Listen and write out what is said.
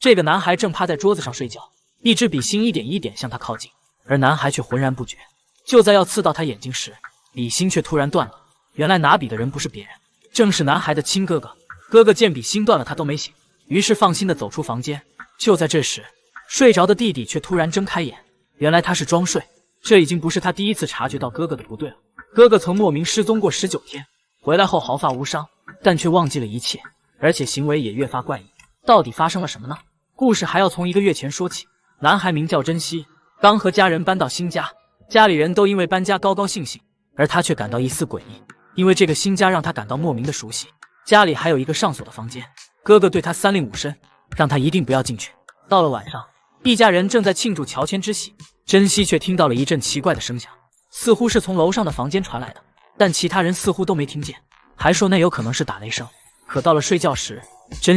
这个男孩正趴在桌子上睡觉，一支笔芯一点一点向他靠近，而男孩却浑然不觉。就在要刺到他眼睛时，笔芯却突然断了。原来拿笔的人不是别人，正是男孩的亲哥哥。哥哥见笔芯断了，他都没醒，于是放心的走出房间。就在这时，睡着的弟弟却突然睁开眼，原来他是装睡。这已经不是他第一次察觉到哥哥的不对了。哥哥曾莫名失踪过19天，回来后毫发无伤，但却忘记了一切，而且行为也越发怪异。到底发生了什么呢？故事还要从1个月前说起。男孩名叫珍惜，刚和家人搬到新家，家里人都因为搬家高高兴兴，而他却感到一丝诡异，因为这个新家让他感到莫名的熟悉。家里还有一个上锁的房间，哥哥对他3令5申，让他一定不要进去。到了晚上，一家人正在庆祝乔迁之喜，珍惜却听到了一阵奇怪的声响，似乎是从楼上的房间传来的，但其他人似乎都没听见，还说那有可能是打雷声。可到了睡觉时，珍